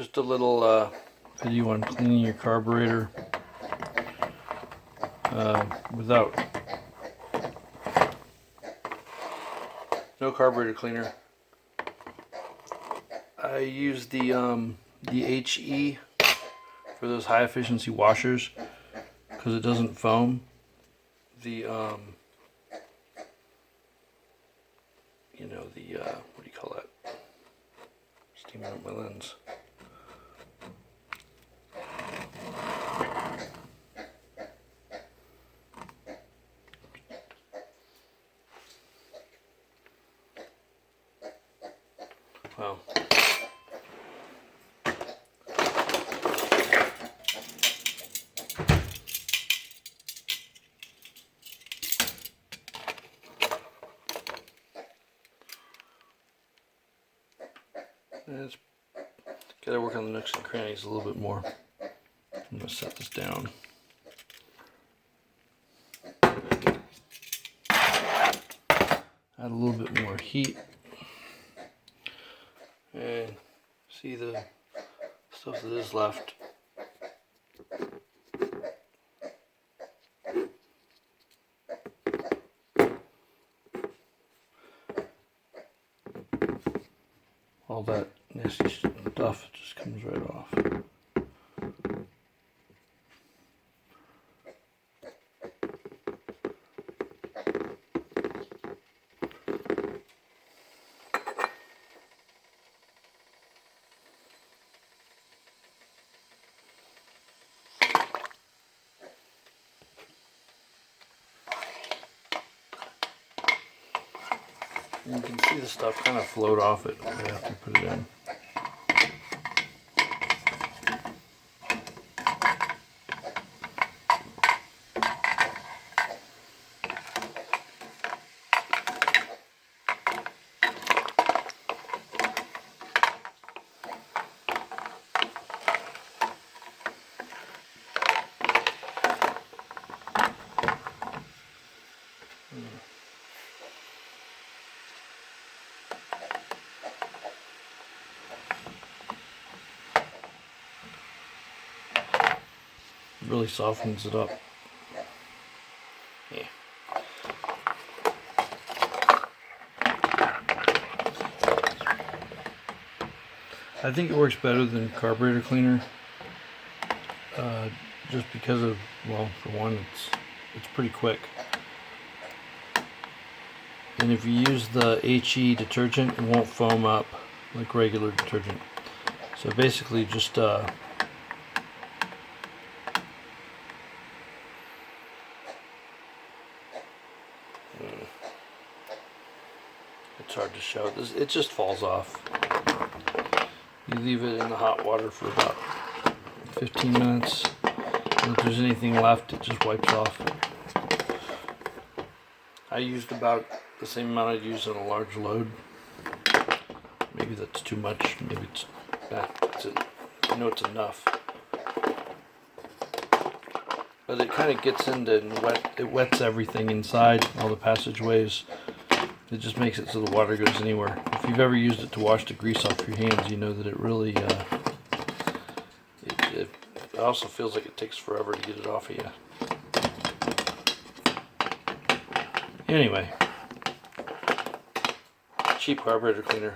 Just a little video on cleaning your carburetor without no carburetor cleaner. I use the HE for those high efficiency washers because it doesn't foam. The you know, the what do you call that? Steaming up my lens. Well, it's gotta work on the nooks and crannies a little bit more. I'm gonna set this down. Add a little bit more heat. And see the stuff that is left. All that nasty stuff just comes right off. And you can see the stuff kind of float off it right after you put it in. Really softens it up. Yeah. I think it works better than carburetor cleaner, just because of, well, for one, it's pretty quick, and if you use the HE detergent, it won't foam up like regular detergent. So basically, just it's hard to show. It just falls off. You leave it in the hot water for about 15 minutes. And if there's anything left, it just wipes off. I used about the same amount I'd use on a large load. Maybe that's too much. Maybe it's, that's it. I know it's enough. But it kind of gets into and it wets everything inside, all the passageways. It just makes it so the water goes anywhere. If you've ever used it to wash the grease off your hands, you know that it really, it also feels like it takes forever to get it off of you. Anyway, cheap carburetor cleaner.